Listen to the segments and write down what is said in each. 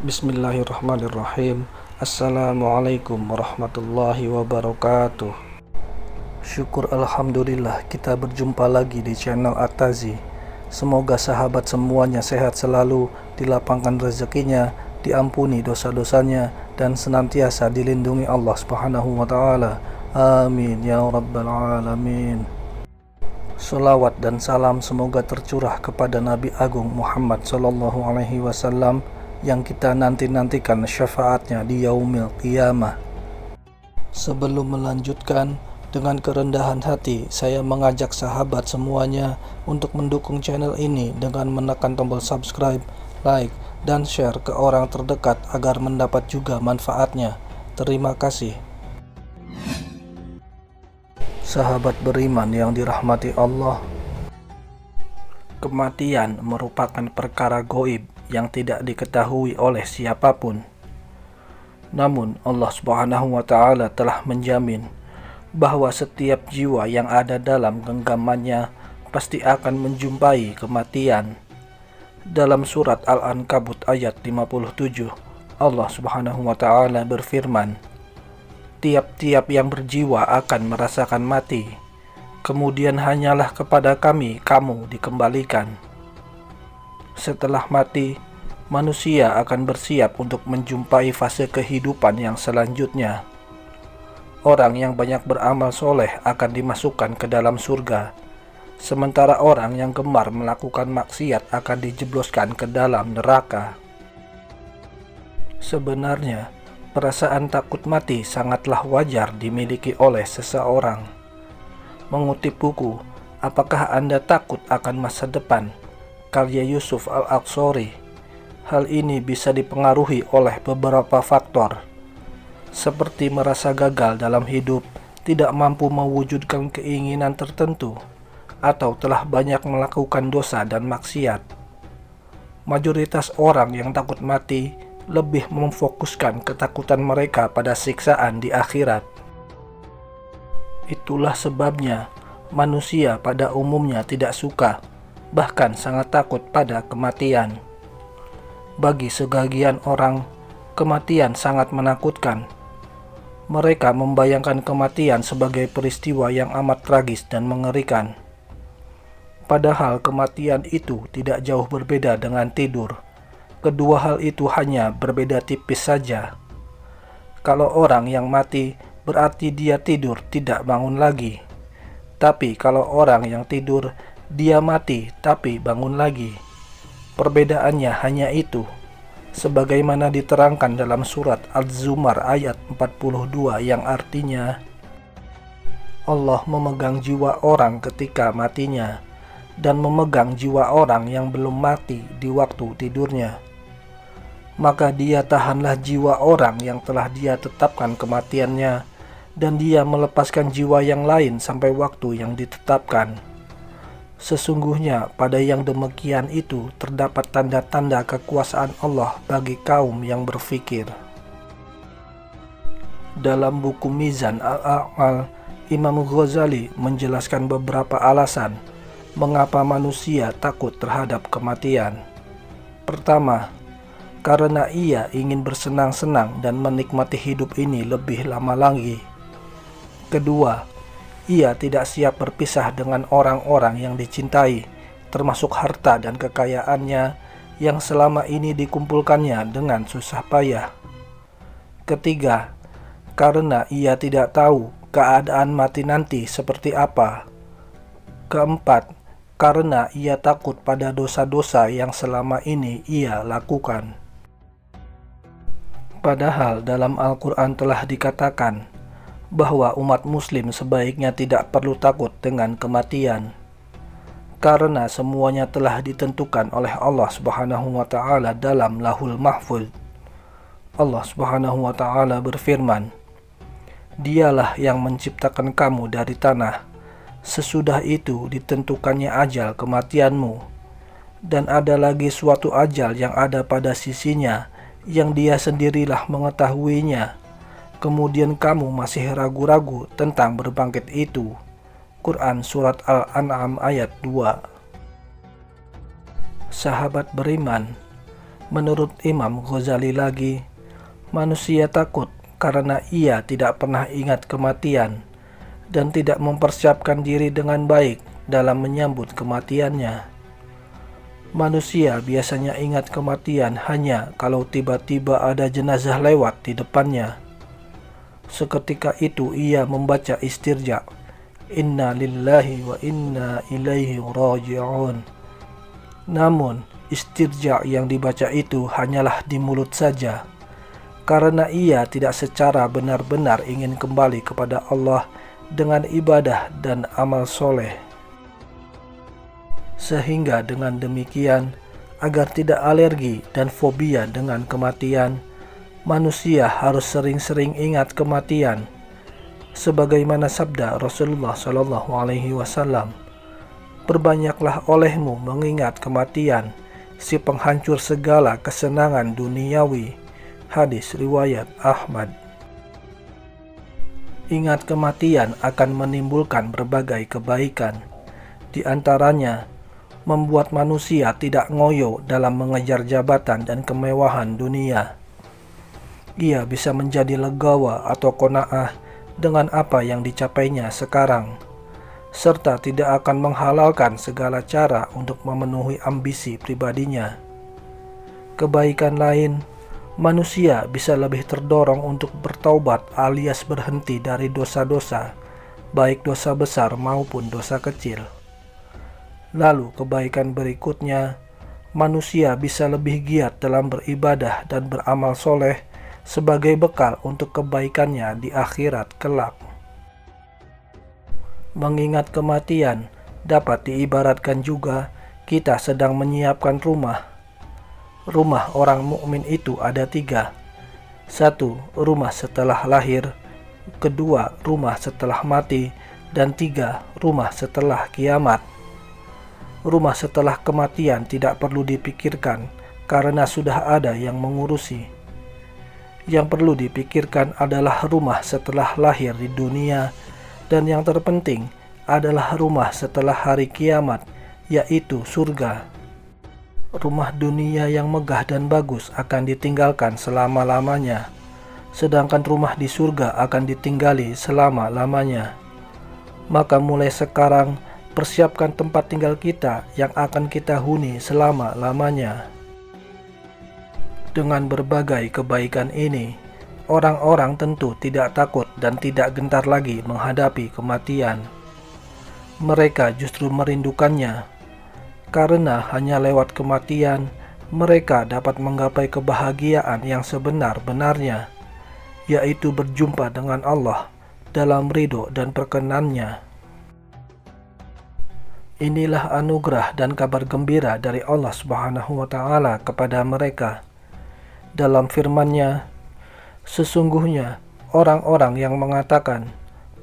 Bismillahirrahmanirrahim. Assalamualaikum warahmatullahi wabarakatuh. Syukur alhamdulillah kita berjumpa lagi di channel At-Tazi. Semoga sahabat semuanya sehat selalu, dilapangkan rezekinya, diampuni dosa-dosanya, dan senantiasa dilindungi Allah Subhanahu wa Ta'ala. Amin ya rabbal alamin. Salawat dan salam semoga tercurah kepada Nabi Agung Muhammad Sallallahu Alaihi Wasallam yang kita nanti-nantikan syafaatnya di yaumil qiyamah. Sebelum melanjutkan, dengan kerendahan hati saya mengajak sahabat semuanya untuk mendukung channel ini dengan menekan tombol subscribe, like, dan share ke orang terdekat agar mendapat juga manfaatnya. Terima kasih. Sahabat beriman yang dirahmati Allah, kematian merupakan perkara gaib yang tidak diketahui oleh siapapun. Namun Allah Subhanahu wa Ta'ala telah menjamin bahwa setiap jiwa yang ada dalam genggamannya pasti akan menjumpai kematian. Dalam surat Al-Ankabut ayat 57, Allah Subhanahu wa Ta'ala berfirman, "Tiap-tiap yang berjiwa akan merasakan mati, kemudian hanyalah kepada Kami kamu dikembalikan." Setelah mati, manusia akan bersiap untuk menjumpai fase kehidupan yang selanjutnya. Orang yang banyak beramal soleh akan dimasukkan ke dalam surga, sementara orang yang gemar melakukan maksiat akan dijebloskan ke dalam neraka. Sebenarnya, perasaan takut mati sangatlah wajar dimiliki oleh seseorang. Mengutip buku "Apakah Anda Takut Akan Masa Depan?" karya Yusuf Al-Aqsori, hal ini bisa dipengaruhi oleh beberapa faktor, seperti merasa gagal dalam hidup, tidak mampu mewujudkan keinginan tertentu, atau telah banyak melakukan dosa dan maksiat. Mayoritas orang yang takut mati lebih memfokuskan ketakutan mereka pada siksaan di akhirat. Itulah sebabnya manusia pada umumnya tidak suka, bahkan sangat takut pada kematian. Bagi sebagian orang, kematian sangat menakutkan. Mereka membayangkan kematian sebagai peristiwa yang amat tragis dan mengerikan. Padahal kematian itu tidak jauh berbeda dengan tidur. Kedua hal itu hanya berbeda tipis saja. Kalau orang yang mati, berarti dia tidur tidak bangun lagi. Tapi kalau orang yang tidur, dia mati tapi bangun lagi. Perbedaannya hanya itu. Sebagaimana diterangkan dalam surat Az-Zumar ayat 42 yang artinya, Allah memegang jiwa orang ketika matinya dan memegang jiwa orang yang belum mati di waktu tidurnya. Maka dia tahanlah jiwa orang yang telah dia tetapkan kematiannya, dan dia melepaskan jiwa yang lain sampai waktu yang ditetapkan. Sesungguhnya pada yang demikian itu terdapat tanda-tanda kekuasaan Allah bagi kaum yang berfikir. Dalam buku Mizan Al-A'mal, Imam Ghazali menjelaskan beberapa alasan mengapa manusia takut terhadap kematian. Pertama, karena ia ingin bersenang-senang dan menikmati hidup ini lebih lama lagi. Kedua, ia tidak siap berpisah dengan orang-orang yang dicintai, termasuk harta dan kekayaannya yang selama ini dikumpulkannya dengan susah payah. Ketiga, karena ia tidak tahu keadaan mati nanti seperti apa. Keempat, karena ia takut pada dosa-dosa yang selama ini ia lakukan. Padahal dalam Al-Quran telah dikatakan bahwa umat muslim sebaiknya tidak perlu takut dengan kematian, karena semuanya telah ditentukan oleh Allah Subhanahu wa Ta'ala dalam Lahul Mahfuz. Allah Subhanahu wa Ta'ala berfirman, "Dialah yang menciptakan kamu dari tanah, sesudah itu ditentukannya ajal kematianmu, dan ada lagi suatu ajal yang ada pada sisinya yang dia sendirilah mengetahuinya. Kemudian kamu masih ragu-ragu tentang berbangkit itu." Quran Surat Al-An'am ayat 2. Sahabat beriman, menurut Imam Ghazali lagi, manusia takut karena ia tidak pernah ingat kematian dan tidak mempersiapkan diri dengan baik dalam menyambut kematiannya. Manusia biasanya ingat kematian hanya kalau tiba-tiba ada jenazah lewat di depannya. Seketika itu ia membaca istirja, Inna lillahi wa inna ilaihi raji'un. Namun, istirja yang dibaca itu hanyalah di mulut saja, karena ia tidak secara benar-benar ingin kembali kepada Allah dengan ibadah dan amal soleh. Sehingga dengan demikian, agar tidak alergi dan fobia dengan kematian, manusia harus sering-sering ingat kematian. Sebagaimana sabda Rasulullah SAW, "Perbanyaklah olehmu mengingat kematian, si penghancur segala kesenangan duniawi." Hadis riwayat Ahmad. Ingat kematian akan menimbulkan berbagai kebaikan. Di antaranya, membuat manusia tidak ngoyo dalam mengejar jabatan dan kemewahan dunia. Ia bisa menjadi legawa atau qanaah dengan apa yang dicapainya sekarang, serta tidak akan menghalalkan segala cara untuk memenuhi ambisi pribadinya. Kebaikan lain, manusia bisa lebih terdorong untuk bertaubat alias berhenti dari dosa-dosa, baik dosa besar maupun dosa kecil. Lalu kebaikan berikutnya, manusia bisa lebih giat dalam beribadah dan beramal soleh sebagai bekal untuk kebaikannya di akhirat kelak. Mengingat kematian dapat diibaratkan juga kita sedang menyiapkan rumah. Rumah orang mukmin itu ada 3. 1. Rumah setelah lahir. 2. Rumah setelah mati. Dan 3. Rumah setelah kiamat. Rumah setelah kematian tidak perlu dipikirkan karena sudah ada yang mengurusi. Yang perlu dipikirkan adalah rumah setelah lahir di dunia, dan yang terpenting adalah rumah setelah hari kiamat, yaitu surga. Rumah dunia yang megah dan bagus akan ditinggalkan selama-lamanya, sedangkan rumah di surga akan ditinggali selama-lamanya. Maka mulai sekarang, persiapkan tempat tinggal kita yang akan kita huni selama-lamanya. Dengan berbagai kebaikan ini, orang-orang tentu tidak takut dan tidak gentar lagi menghadapi kematian. Mereka justru merindukannya, karena hanya lewat kematian, mereka dapat menggapai kebahagiaan yang sebenar-benarnya, yaitu berjumpa dengan Allah dalam ridho dan perkenannya. Inilah anugerah dan kabar gembira dari Allah Subhanahu wa Ta'ala kepada mereka. Dalam firman-Nya, sesungguhnya orang-orang yang mengatakan,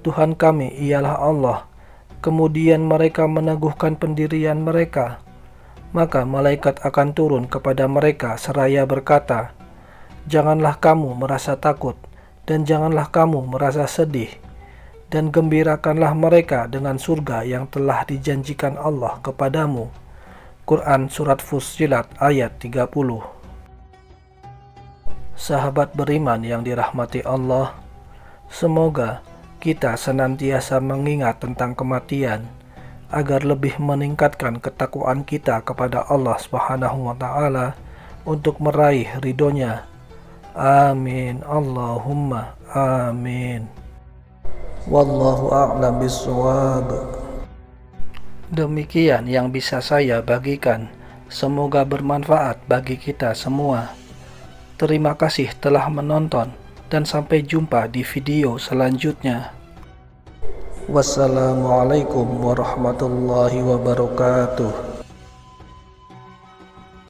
Tuhan kami ialah Allah, kemudian mereka meneguhkan pendirian mereka, maka malaikat akan turun kepada mereka seraya berkata, janganlah kamu merasa takut, dan janganlah kamu merasa sedih, dan gembirakanlah mereka dengan surga yang telah dijanjikan Allah kepadamu. Quran Surat Fussilat ayat 30. Sahabat beriman yang dirahmati Allah, semoga kita senantiasa mengingat tentang kematian, agar lebih meningkatkan ketakwaan kita kepada Allah Subhanahu wa Ta'ala untuk meraih ridhonya. Amin. Allahumma amin. Wallahu a'lam bishawab. Demikian yang bisa saya bagikan. Semoga bermanfaat bagi kita semua. Terima kasih telah menonton dan sampai jumpa di video selanjutnya. Wassalamualaikum warahmatullahi wabarakatuh.